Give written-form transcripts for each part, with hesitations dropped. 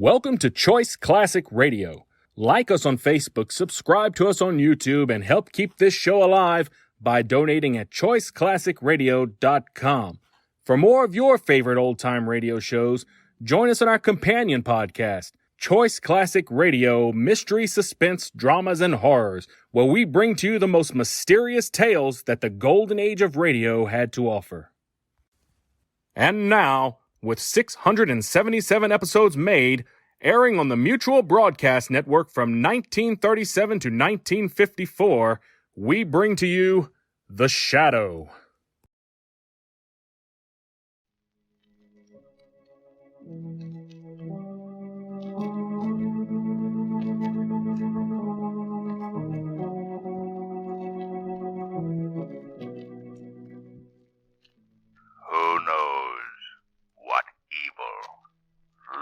Welcome to Choice Classic Radio. Like us on Facebook, subscribe to us on YouTube, and help keep this show alive by donating at choiceclassicradio.com. For more of your favorite old-time radio shows, join us on our companion podcast, Choice Classic Radio, Mystery, Suspense, Dramas, and Horrors, where we bring to you the most mysterious tales that the golden age of radio had to offer. And now, with 677 episodes made, airing on the Mutual Broadcast Network from 1937 to 1954, we bring to you The Shadow. Who knows what evil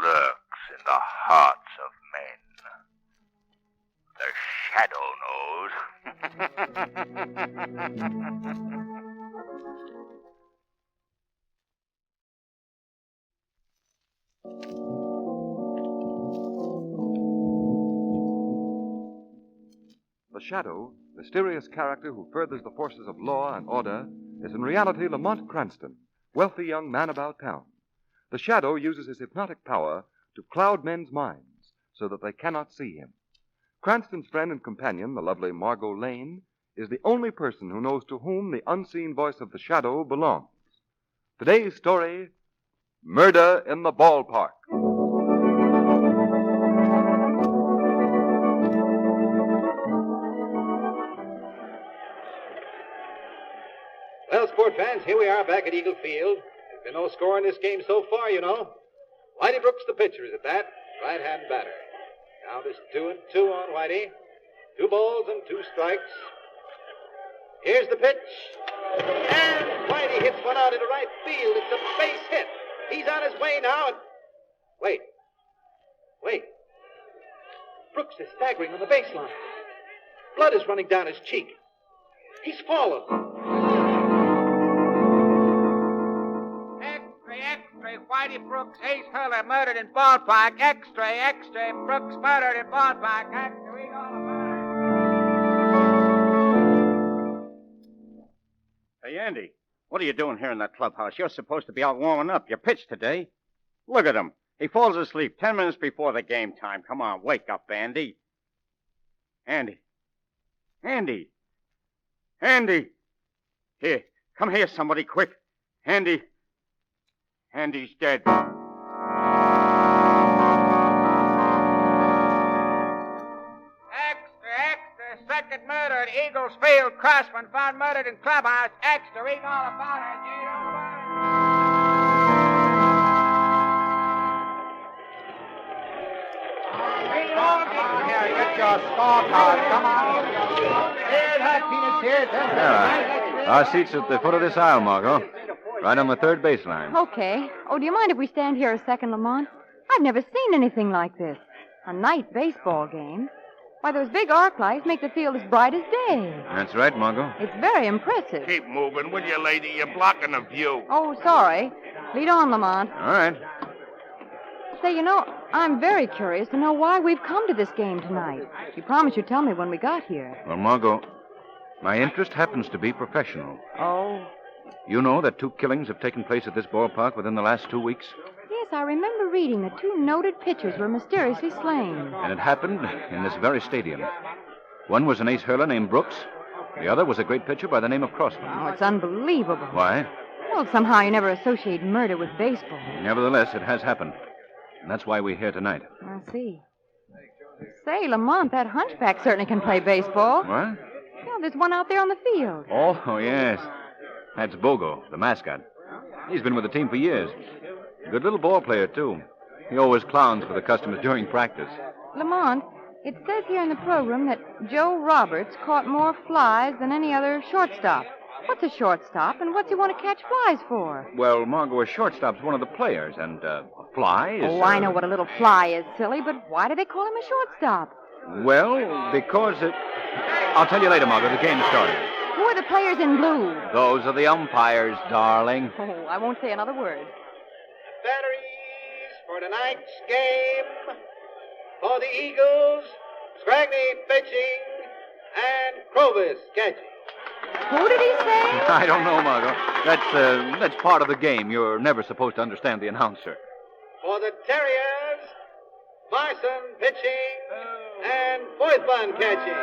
lurks in the hearts of men? The Shadow knows. The Shadow, mysterious character who furthers the forces of law and order, is in reality Lamont Cranston, wealthy young man about town. The Shadow uses his hypnotic power to cloud men's minds so that they cannot see him. Cranston's friend and companion, the lovely Margot Lane, is the only person who knows to whom the unseen voice of the Shadow belongs. Today's story, Murder in the Ballpark. Well, sport fans, here we are back at Eagle Field. There's been no score in this game so far, you know. Whitey Brooks, the pitcher, is at bat, right-hand batter. Now there's 2-2 on Whitey. 2 balls and 2 strikes. Here's the pitch. And Whitey hits one out into right field. It's a base hit. He's on his way now. And... Wait. Brooks is staggering on the baseline. Blood is running down his cheek. He's fallen. Extra, Whitey Brooks, Ace Hurler murdered in Ballpark. Extra, Brooks murdered in Ballpark. Extra, read all about it. Hey, Andy, what are you doing here in that clubhouse? You're supposed to be out warming up. You pitched today. Look at him. He falls asleep 10 minutes before the game time. Come on, wake up, Andy. Andy. Here, come here, somebody, quick. Andy's dead. Extra, second murder at Eagles Field. Crossman found murdered in clubhouse. Extra, read all about it. Read all about it. Read all about it. Here, get your scorecard. Come on. Here's happiness here. Our seat's at the foot of this aisle, Margot. Right on the third baseline. Okay. Oh, do you mind if we stand here a second, Lamont? I've never seen anything like this. A night baseball game. Why, those big arc lights make the field as bright as day. That's right, Margot. It's very impressive. Keep moving, will you, lady? You're blocking the view. Oh, sorry. Lead on, Lamont. All right. Say, you know, I'm very curious to know why we've come to this game tonight. You promised you'd tell me when we got here. Well, Margot, my interest happens to be professional. Oh. You know that 2 killings have taken place at this ballpark within the last 2 weeks? Yes, I remember reading that 2 noted pitchers were mysteriously slain. And it happened in this very stadium. One was an ace hurler named Brooks. The other was a great pitcher by the name of Crossman. Oh, it's unbelievable. Why? Well, somehow you never associate murder with baseball. Nevertheless, it has happened. And that's why we're here tonight. I see. Say, Lamont, that hunchback certainly can play baseball. What? Yeah, there's one out there on the field. Oh, yes. That's Bogo, the mascot. He's been with the team for years. Good little ball player, too. He always clowns for the customers during practice. Lamont, it says here in the program that Joe Roberts caught more flies than any other shortstop. What's a shortstop, and what's he want to catch flies for? Well, Margot, a shortstop's one of the players, and a fly is... Oh, I know what a little fly is, silly, but why do they call him a shortstop? Well, because it... I'll tell you later, Margot. The game's starting. Who are the players in blue? Those are the umpires, darling. Oh, I won't say another word. Batteries for tonight's game for the Eagles, Scragney pitching and Clovis catching. Who did he say? I don't know, Margot. That's part of the game. You're never supposed to understand the announcer. For the Terriers, Marson pitching and Foythbun catching.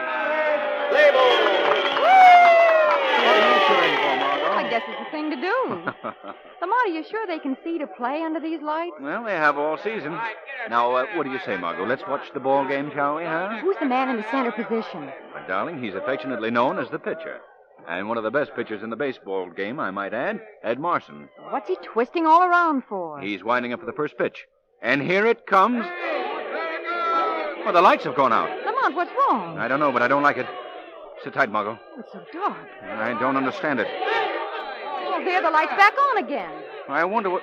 Play ball. What are you cheering for, Margot? I guess it's the thing to do. Lamont, are you sure they can see to play under these lights? Well, they have all season. Now, what do you say, Margot? Let's watch the ball game, shall we, huh? Who's the man in the center position? My darling, he's affectionately known as the pitcher. And one of the best pitchers in the baseball game, I might add, Ed Marson. What's he twisting all around for? He's winding up for the first pitch. And here it comes. Well, the lights have gone out. Lamont, what's wrong? I don't know, but I don't like it. Sit tight, Margot. It's so dark. I don't understand it. Well, there the light's back on again. I wonder what...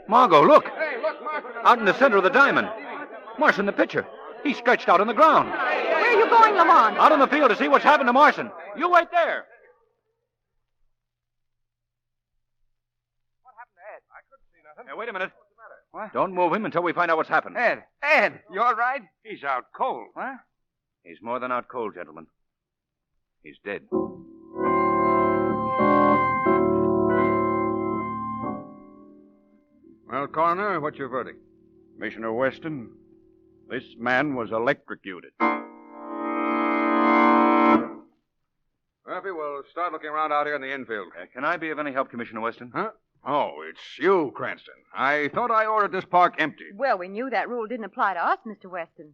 Margot, look. Hey, look, Marson. Out in the center of the diamond. Marson, the pitcher. He's stretched out on the ground. Where are you going, Lamont? Out on the field to see what's happened to Marson. You wait there. What happened to Ed? I couldn't see nothing. Hey, wait a minute. What's the matter? What? Don't move him until we find out what's happened. Ed, you all right? He's out cold. What? He's more than out cold, gentlemen. He's dead. Well, Coroner, what's your verdict? Commissioner Weston, this man was electrocuted. Murphy, we'll start looking around out here in the infield. Can I be of any help, Commissioner Weston? Huh? Oh, it's you, Cranston. I thought I ordered this park empty. Well, we knew that rule didn't apply to us, Mr. Weston.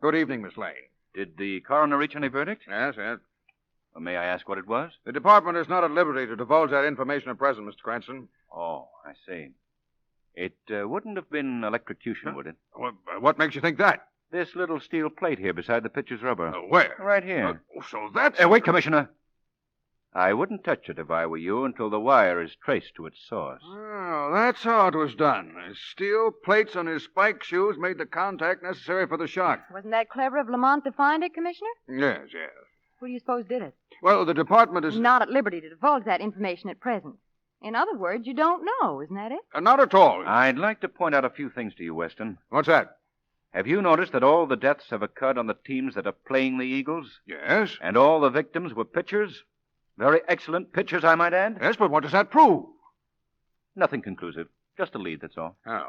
Good evening, Miss Lane. Did the coroner reach any verdict? Yes, yes. Or may I ask what it was? The department is not at liberty to divulge that information at present, Mr. Cranston. Oh, I see. It wouldn't have been electrocution, would it? What makes you think that? This little steel plate here beside the pitcher's rubber. Where? Right here. So that's... Wait, Commissioner. I wouldn't touch it if I were you until the wire is traced to its source. Oh, that's how it was done. The steel plates on his spike shoes made the contact necessary for the shock. Wasn't that clever of Lamont to find it, Commissioner? Yes, yes. Who do you suppose did it? Well, the department is... Not at liberty to divulge that information at present. In other words, you don't know, isn't that it? Not at all. I'd like to point out a few things to you, Weston. What's that? Have you noticed that all the deaths have occurred on the teams that are playing the Eagles? Yes. And all the victims were pitchers? Very excellent pitchers, I might add? Yes, but what does that prove? Nothing conclusive. Just a lead, that's all. Oh.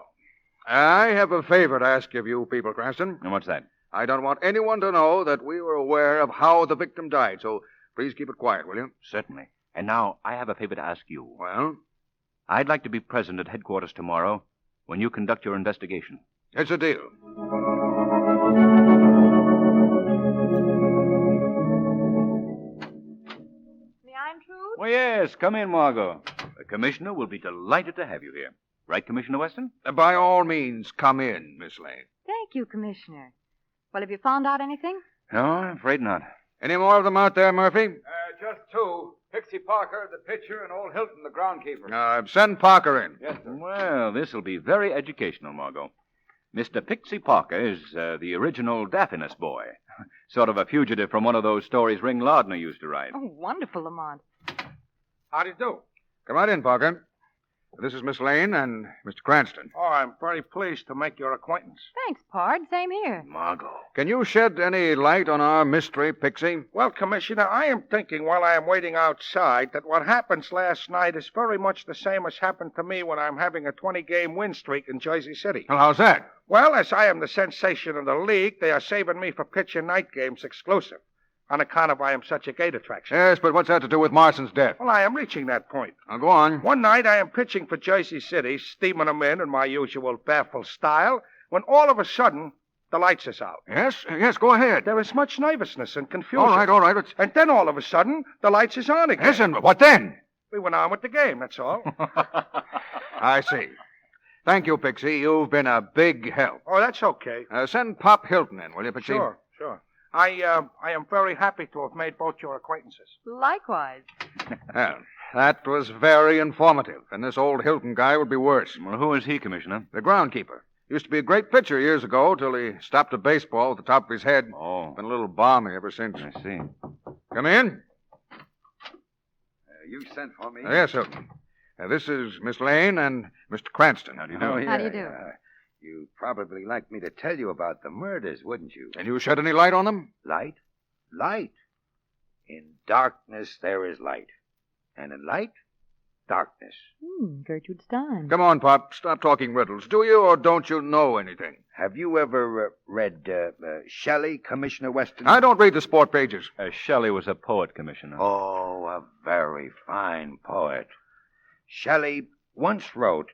I have a favor to ask of you people, Cranston. And what's that? I don't want anyone to know that we were aware of how the victim died, so please keep it quiet, will you? Certainly. And now, I have a favor to ask you. Well? I'd like to be present at headquarters tomorrow when you conduct your investigation. It's a deal. May I intrude? Well, yes. Come in, Margot. The commissioner will be delighted to have you here. Right, Commissioner Weston? By all means, come in, Miss Lane. Thank you, Commissioner. Well, have you found out anything? No, I'm afraid not. Any more of them out there, Murphy? Just two. Pixie Parker, the pitcher, and old Hilton, the groundkeeper. Send Parker in. Yes, sir. Well, this will be very educational, Margot. Mr. Pixie Parker is the original Daffinus boy. Sort of a fugitive from one of those stories Ring Lardner used to write. Oh, wonderful, Lamont. How do you do? Come right in, Parker. This is Miss Lane and Mr. Cranston. Oh, I'm very pleased to make your acquaintance. Thanks, Pard. Same here. Margot. Can you shed any light on our mystery, Pixie? Well, Commissioner, I am thinking while I am waiting outside that what happened last night is very much the same as happened to me when I'm having a 20-game win streak in Jersey City. Well, how's that? Well, as I am the sensation of the league, they are saving me for pitching night games exclusive, on account of I am such a gate attraction. Yes, but what's that to do with Marson's death? Well, I am reaching that point. Now, go on. One night I am pitching for Jersey City, steaming them in my usual baffled style, when all of a sudden, the lights is out. Yes, go ahead. There is much nervousness and confusion. All right. And then all of a sudden, the lights is on again. Yes, and what then? We went on with the game, that's all. I see. Thank you, Pixie. You've been a big help. Oh, that's okay. Send Pop Hilton in, will you, Pixie? Sure. I am very happy to have made both your acquaintances. Likewise. Well, that was very informative, and this old Hilton guy would be worse. Well, who is he, Commissioner? The groundkeeper. Used to be a great pitcher years ago till he stopped a baseball at the top of his head. Oh. Been a little balmy ever since. I see. Come in. You sent for me? Yes, Hilton. This is Miss Lane and Mr. Cranston. How do you How do you do? You'd probably like me to tell you about the murders, wouldn't you? Can you shed any light on them? Light? Light. In darkness there is light. And in light, darkness. Gertrude Stein. Come on, Pop. Stop talking riddles. Do you or don't you know anything? Have you ever read Shelley, Commissioner Weston? I don't read the sport pages. Shelley was a poet, Commissioner. Oh, a very fine poet. Shelley once wrote,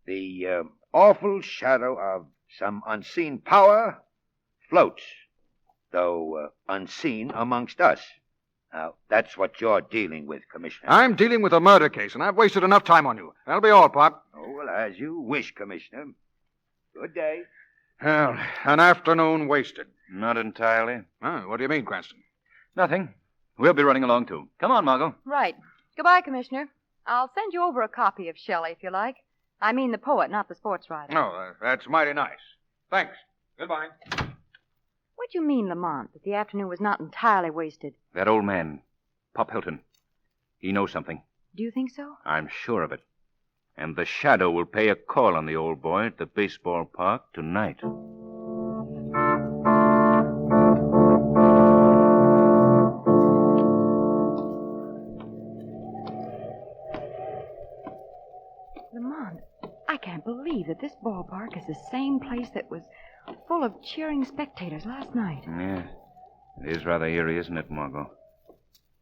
"The awful shadow of some unseen power floats, though unseen amongst us." Now, that's what you're dealing with, Commissioner. I'm dealing with a murder case, and I've wasted enough time on you. That'll be all, Pop. Oh, well, as you wish, Commissioner. Good day. Well, an afternoon wasted. Not entirely. What do you mean, Cranston? Nothing. We'll be running along, too. Come on, Margot. Right. Goodbye, Commissioner. I'll send you over a copy of Shelley if you like. I mean the poet, not the sports writer. No, that's mighty nice. Thanks. Goodbye. What do you mean, Lamont, that the afternoon was not entirely wasted? That old man, Pop Hilton, he knows something. Do you think so? I'm sure of it. And the Shadow will pay a call on the old boy at the baseball park tonight. Lamont, I can't believe that this ballpark is the same place that was full of cheering spectators last night. Yes. It is rather eerie, isn't it, Margot?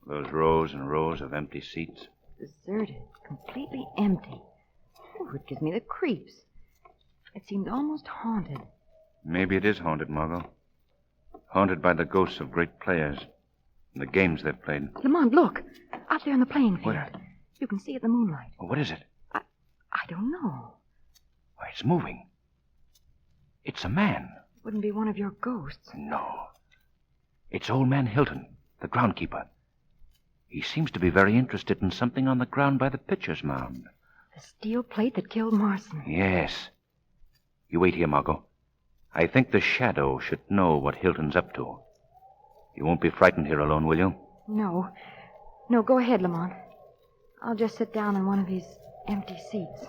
Those rows and rows of empty seats. Deserted, completely empty. Oh, it gives me the creeps. It seemed almost haunted. Maybe it is haunted, Margot. Haunted by the ghosts of great players and the games they've played. Lamont, look. Out there in the playing field. Where? You can see it in the moonlight. Oh, what is it? I don't know. Why, it's moving. It's a man. Wouldn't be one of your ghosts. No. It's old man Hilton, the groundkeeper. He seems to be very interested in something on the ground by the pitcher's mound. The steel plate that killed Marson. Yes. You wait here, Margot. I think the Shadow should know what Hilton's up to. You won't be frightened here alone, will you? No. No, go ahead, Lamont. I'll just sit down in one of these empty seats.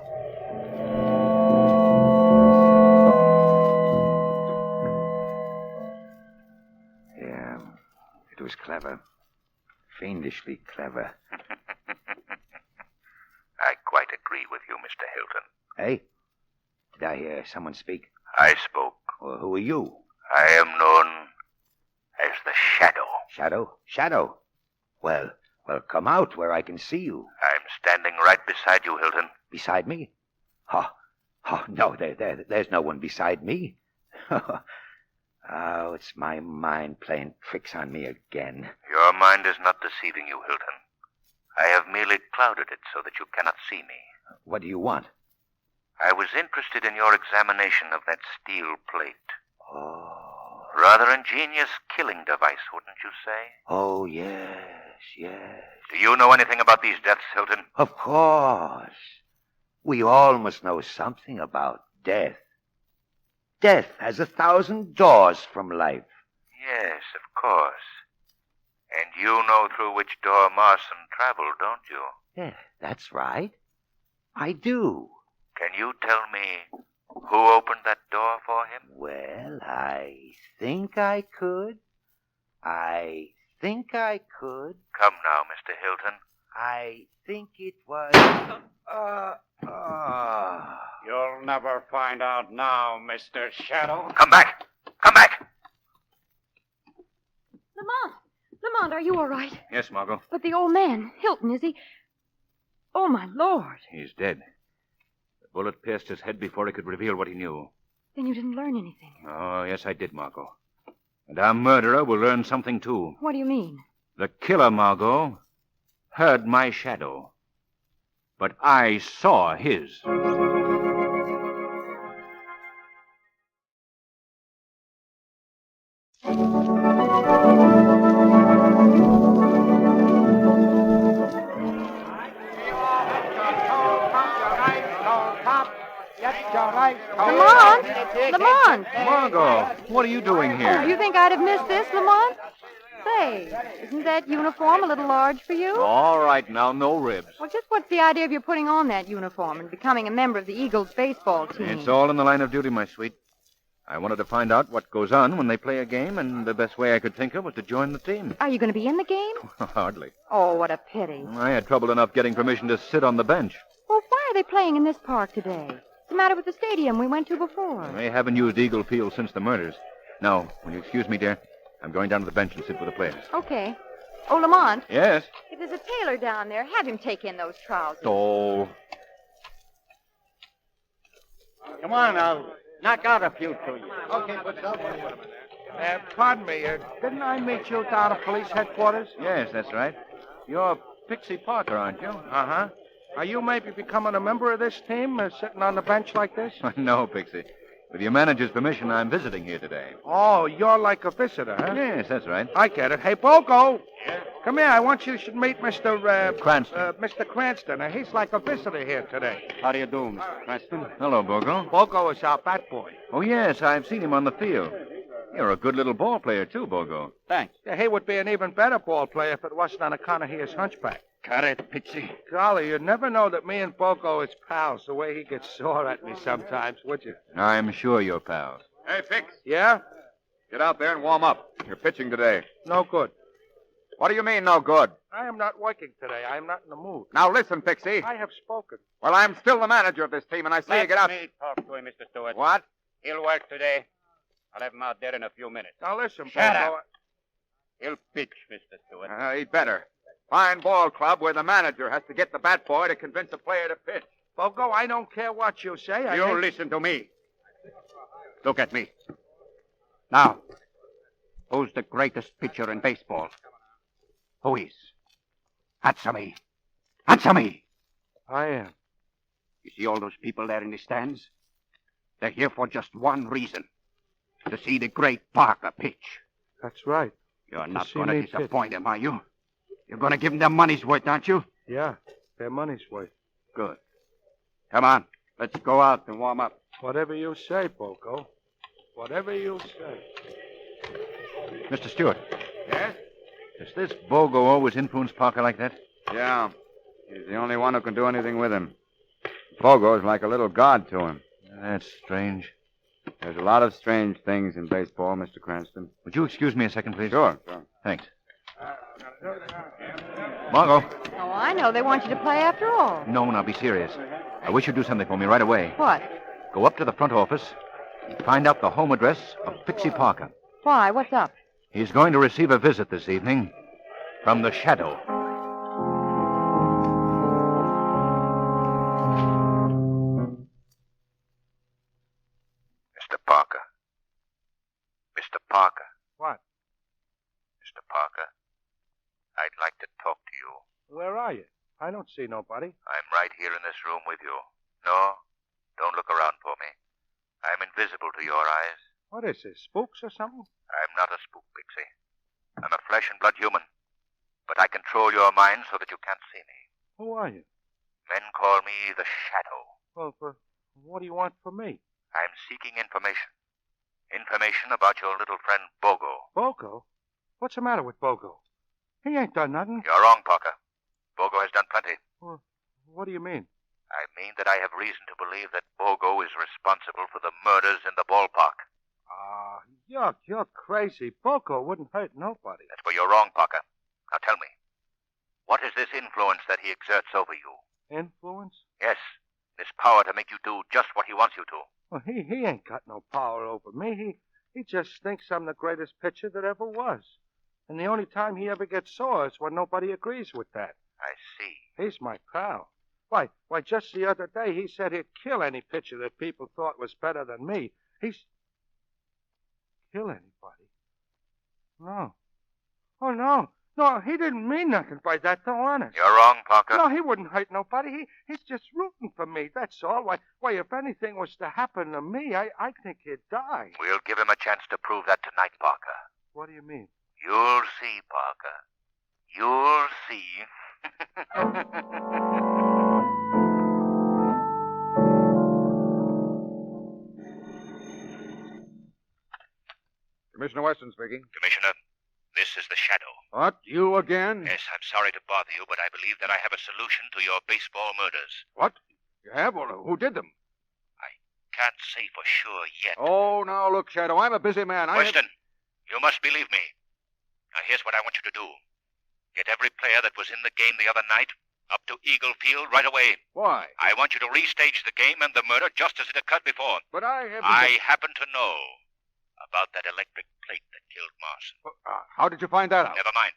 Yeah, it was clever. Fiendishly clever. I quite agree with you, Mr. Hilton. Hey? Did I hear someone speak? I spoke. Well, who are you? I am known as the Shadow. Shadow? Shadow? Well, come out where I can see you. I'm standing right beside you, Hilton. Beside me? Oh, no, there's no one beside me. Oh, it's my mind playing tricks on me again. Your mind is not deceiving you, Hilton. I have merely clouded it so that you cannot see me. What do you want? I was interested in your examination of that steel plate. Oh. Rather ingenious killing device, wouldn't you say? Oh, yes. Do you know anything about these deaths, Hilton? Of course. We all must know something about death. Death has 1,000 doors from life. Yes, of course. And you know through which door Marson traveled, don't you? Yeah, that's right. I do. Can you tell me who opened that door for him? Well, I think I could. Come now, Mr. Hilton. I think it was... You'll never find out now, Mr. Shadow. Come back! Come back! Lamont, are you all right? Yes, Margot. But the old man, Hilton, is he... Oh, my Lord. He's dead. The bullet pierced his head before he could reveal what he knew. Then you didn't learn anything. Oh, yes, I did, Margot. And our murderer will learn something, too. What do you mean? The killer, Margot, heard my shadow. But I saw his. Lamont! Margot, what are you doing here? Oh, do you think I'd have missed this, Lamont? Say, isn't that uniform a little large for you? All right, now, no ribs. Well, just what's the idea of your putting on that uniform and becoming a member of the Eagles baseball team? It's all in the line of duty, my sweet. I wanted to find out what goes on when they play a game, and the best way I could think of was to join the team. Are you going to be in the game? Hardly. Oh, what a pity. I had trouble enough getting permission to sit on the bench. Well, why are they playing in this park today? What's the matter with the stadium we went to before? They haven't used Eagle Field since the murders. Now, will you excuse me, dear? I'm going down to the bench and sit with the players. Okay. Oh, Lamont. Yes? If there's a tailor down there, have him take in those trousers. Oh. Come on, I'll knock out a few to you. Okay, pardon me. Didn't I meet you down at police headquarters? Yes, that's right. You're Pixie Parker, aren't you? Uh-huh. Are you maybe becoming a member of this team, sitting on the bench like this? No, Pixie. With your manager's permission, I'm visiting here today. Oh, you're like a visitor, huh? Yes, that's right. I get it. Hey, Bogo. Yeah? Come here. I want you to meet Mr. Cranston. Mr. Cranston. He's like a visitor here today. How do you do, Mr. Cranston? Hello, Bogo. Bogo is our bat boy. Oh, yes, I've seen him on the field. You're a good little ball player, too, Bogo. Thanks. Yeah, he would be an even better ball player if it wasn't on account of his hunchback. Cut it, Pixie. Golly, you'd never know that me and Bogo is pals the way he gets sore at me sometimes, would you? I'm sure you're pals. Hey, Fix, Yeah? get out there and warm up. You're pitching today. No good. What do you mean, no good? I am not working today. I am not in the mood. Now listen, Fixie. I have spoken. Well, I'm still the manager of this team, and I say you get out. Let me talk to him, Mr. Stewart. What? He'll work today. I'll have him out there in a few minutes. Now listen, Shut Bogo. up. He'll pitch, Mr. Stewart. He'd better. Fine ball club where the manager has to get the bat boy to convince a player to pitch. Bogo, I don't care what you say. You listen to me. Look at me. Now, who's the greatest pitcher in baseball? Who is? Answer me. Answer me. I am. You see all those people there in the stands? They're here for just one reason. To see the great Parker pitch. That's right. You're not see going to me disappoint them, are you? You're going to give them their money's worth, aren't you? Yeah, their money's worth. Good. Come on. Let's go out and warm up. Whatever you say, Bogo. Whatever you say. Mr. Stewart, Yes? does this Bogo always influence Parker like that? Yeah. He's the only one who can do anything with him. Bogo's like a little god to him. That's strange. There's a lot of strange things in baseball, Mr. Cranston. Would you excuse me a second, please? Sure. Thanks. Margot. Oh, I know. They want you to play after all. No, now be serious. I wish you'd do something for me right away. What? Go up to the front office and find out the home address of Pixie Parker. Why? What's up? He's going to receive a visit this evening from the Shadow. Mr. Parker. Mr. Parker. What? Mr. Parker. I'd like to talk to you. Where are you? I don't see nobody. I'm right here in this room with you. No, don't look around for me. I'm invisible to your eyes. What is this, spooks or something? I'm not a spook, Pixie. I'm a flesh and blood human. But I control your mind so that you can't see me. Who are you? Men call me the Shadow. Well, what do you want from me? I'm seeking information. Information about your little friend Bogo. Bogo? What's the matter with Bogo? He ain't done nothing. You're wrong, Parker. Bogo has done plenty. Well, what do you mean? I mean that I have reason to believe that Bogo is responsible for the murders in the ballpark. Ah, you're crazy. Bogo wouldn't hurt nobody. That's where you're wrong, Parker. Now tell me, what is this influence that he exerts over you? Influence? Yes, this power to make you do just what he wants you to. Well, he ain't got no power over me. He just thinks I'm the greatest pitcher that ever was. And the only time he ever gets sore is when nobody agrees with that. I see. He's my pal. Why, just the other day he said he'd kill any pitcher that people thought was better than me. Kill anybody? No. Oh, no. No, he didn't mean nothing by that, though, honest. You're wrong, Parker. No, he wouldn't hurt nobody. He's just rooting for me, that's all. Why, if anything was to happen to me, I think he'd die. We'll give him a chance to prove that tonight, Parker. What do you mean? You'll see, Parker. You'll see. Commissioner Weston speaking. Commissioner, this is the Shadow. What? You again? Yes, I'm sorry to bother you, but I believe that I have a solution to your baseball murders. What? You have? Well, who did them? Can't say for sure yet. Oh, now look, Shadow, I'm a busy man. Weston, you must believe me. Now, here's what I want you to do. Get every player that was in the game the other night up to Eagle Field right away. Why? I want you to restage the game and the murder just as it occurred before. But I haven't... I happen to know about that electric plate that killed Marson. How did you find that out? Never mind.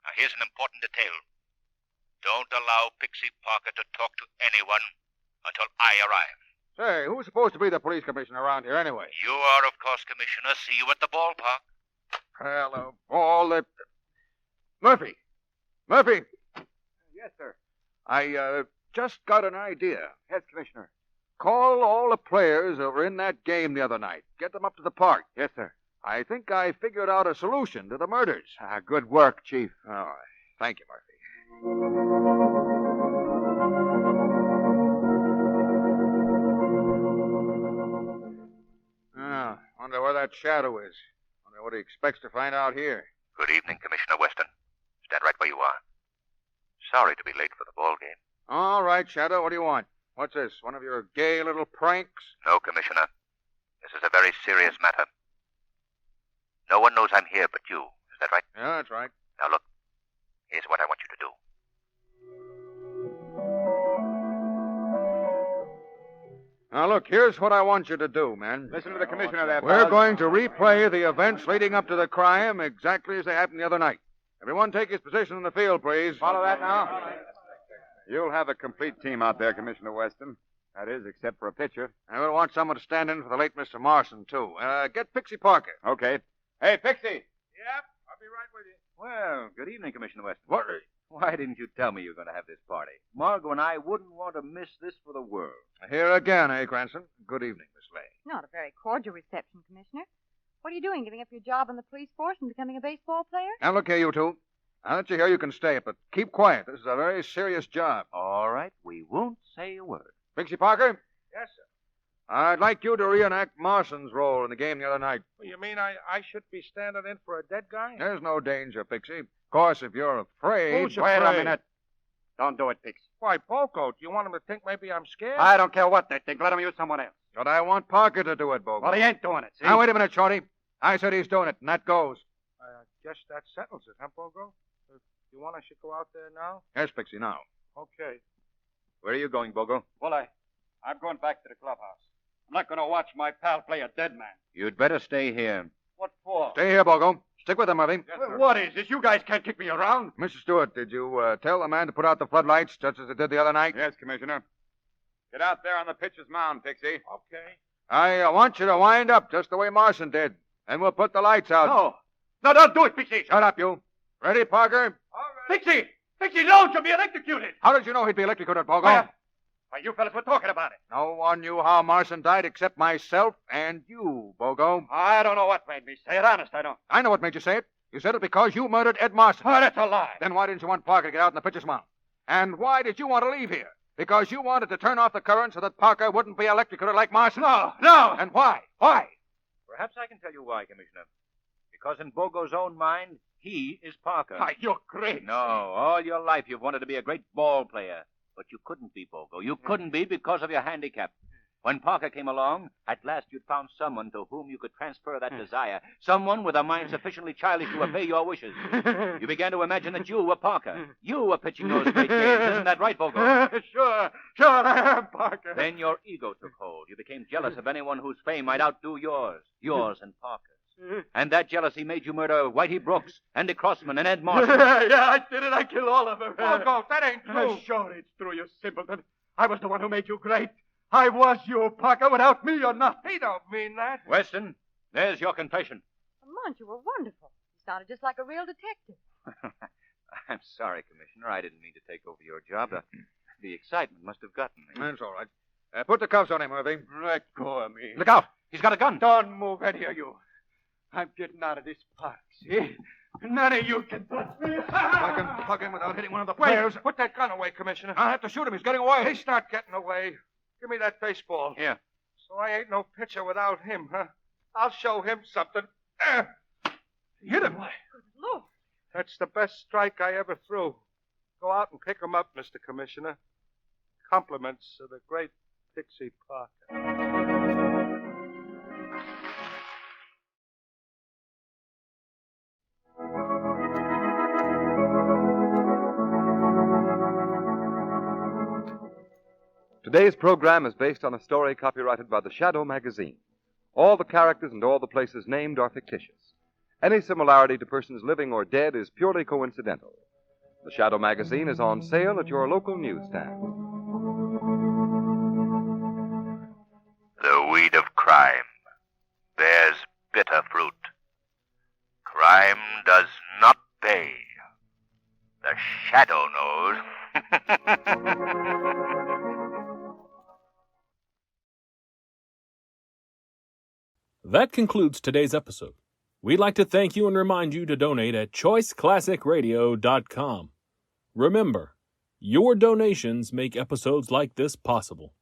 Now, here's an important detail. Don't allow Pixie Parker to talk to anyone until I arrive. Say, who's supposed to be the police commissioner around here anyway? You are, of course, Commissioner. See you at the ballpark. Well, of all the... Murphy! Murphy! Yes, sir. I just got an idea. Yes, Commissioner. Call all the players that were in that game the other night. Get them up to the park. Yes, sir. I think I figured out a solution to the murders. Good work, Chief. All right. Thank you, Murphy. Wonder where that Shadow is. Wonder what he expects to find out here. Good evening, Commissioner Weston. Stand right where you are. Sorry to be late for the ball game. All right, Shadow, what do you want? What's this, one of your gay little pranks? No, Commissioner. This is a very serious matter. No one knows I'm here but you. Is that right? Yeah, that's right. Now, look. Here's what I want you to do. Now, look, here's what I want you to do, man. Listen to the commissioner there, We're fellas. going to replay the events leading up to the crime exactly as they happened the other night. Everyone take his position in the field, please. Follow that now? You'll have a complete team out there, Commissioner Weston. That is, except for a pitcher. I will want someone to stand in for the late Mr. Marson, too. Get Pixie Parker. Okay. Hey, Pixie! Yep, I'll be right with you. Well, good evening, Commissioner Weston. What? Why didn't you tell me you were going to have this party? Margot and I wouldn't want to miss this for the world. Here again, eh, Cranston? Good evening, Miss Lay. Not a very cordial reception, Commissioner. What are you doing, giving up your job in the police force and becoming a baseball player? Now, look here, you two. Now that you're here, you can stay, but keep quiet. This is a very serious job. All right, we won't say a word. Pixie Parker, Yes, sir. I'd like you to reenact Marson's role in the game the other night. Well, you mean I should be standing in for a dead guy? There's no danger, Pixie. Of course, if you're afraid... Who's Wait a afraid? minute. Don't do it, Pixie. Why, Poco, do you want him to think maybe I'm scared? I don't care what they think. Let him use someone else. But I want Parker to do it, Bogle. Well, he ain't doing it, see? Now, wait a minute, Shorty. I said he's doing it, and that goes. Guess that settles it, huh, Pogo? You want I should go out there now? Yes, Pixie, now. Okay. Where are you going, Bogo? Well, I'm going back to the clubhouse. I'm not going to watch my pal play a dead man. You'd better stay here. What for? Stay here, Bogle. Stick with him, Murphy. Well, what is this? You guys can't kick me around. Mr. Stewart, did you tell the man to put out the floodlights just as it did the other night? Yes, Commissioner. Get out there on the pitcher's mound, Pixie. Okay. I want you to wind up just the way Marson did, and we'll put the lights out. No. No, don't do it, Pixie. Shut up, you. Ready, Parker? Pixie! Pixie, no, you'll be electrocuted. How did you know he'd be electrocuted, Bogle? Why, you fellas were talking about it. No one knew how Marson died except myself and you, Bogo. I don't know what made me say it. Honest, I don't. I know what made you say it. You said it because you murdered Ed Marson. Oh, that's a lie. Then why didn't you want Parker to get out in the pitcher's mound? And why did you want to leave here? Because you wanted to turn off the current so that Parker wouldn't be electrocuted like Marson? No. And why? Why? Perhaps I can tell you why, Commissioner. Because in Bogo's own mind, he is Parker. Why, you're crazy. No, all your life you've wanted to be a great ball player. But you couldn't be, Bogo. You couldn't be because of your handicap. When Parker came along, at last you'd found someone to whom you could transfer that desire. Someone with a mind sufficiently childish to obey your wishes. You began to imagine that you were Parker. You were pitching those great games. Isn't that right, Bogo? Sure, I am Parker. Then your ego took hold. You became jealous of anyone whose fame might outdo yours and Parker's. And that jealousy made you murder Whitey Brooks, Andy Crossman, and Ed Marson. Yeah, I did it. I killed all of them. Pogo, that ain't true. Sure, it's true, you simpleton. I was the one who made you great. I was you, Parker. Without me, you're nothing. He don't mean that. Weston, there's your confession. Lamont, you were wonderful. You sounded just like a real detective. I'm sorry, Commissioner. I didn't mean to take over your job. The excitement must have gotten me. That's all right. Put the cuffs on him, Murphy. Let go of me. Look out! He's got a gun. Don't move, any of you. I'm getting out of this park, see? None of you can touch me. I can plug him without hitting one of the players. Put that gun away, Commissioner. I'll have to shoot him. He's getting away. He's not getting away. Give me that baseball. Here. So I ain't no pitcher without him, huh? I'll show him something. Hit him. Good Lord. That's the best strike I ever threw. Go out and pick 'em up, Mr. Commissioner. Compliments of the great Dixie Parker. Today's program is based on a story copyrighted by the Shadow magazine. All the characters and all the places named are fictitious. Any similarity to persons living or dead is purely coincidental. The Shadow magazine is on sale at your local newsstand. The weed of crime bears bitter fruit. Crime does not pay. The Shadow knows. That concludes today's episode. We'd like to thank you and remind you to donate at choiceclassicradio.com. Remember, your donations make episodes like this possible.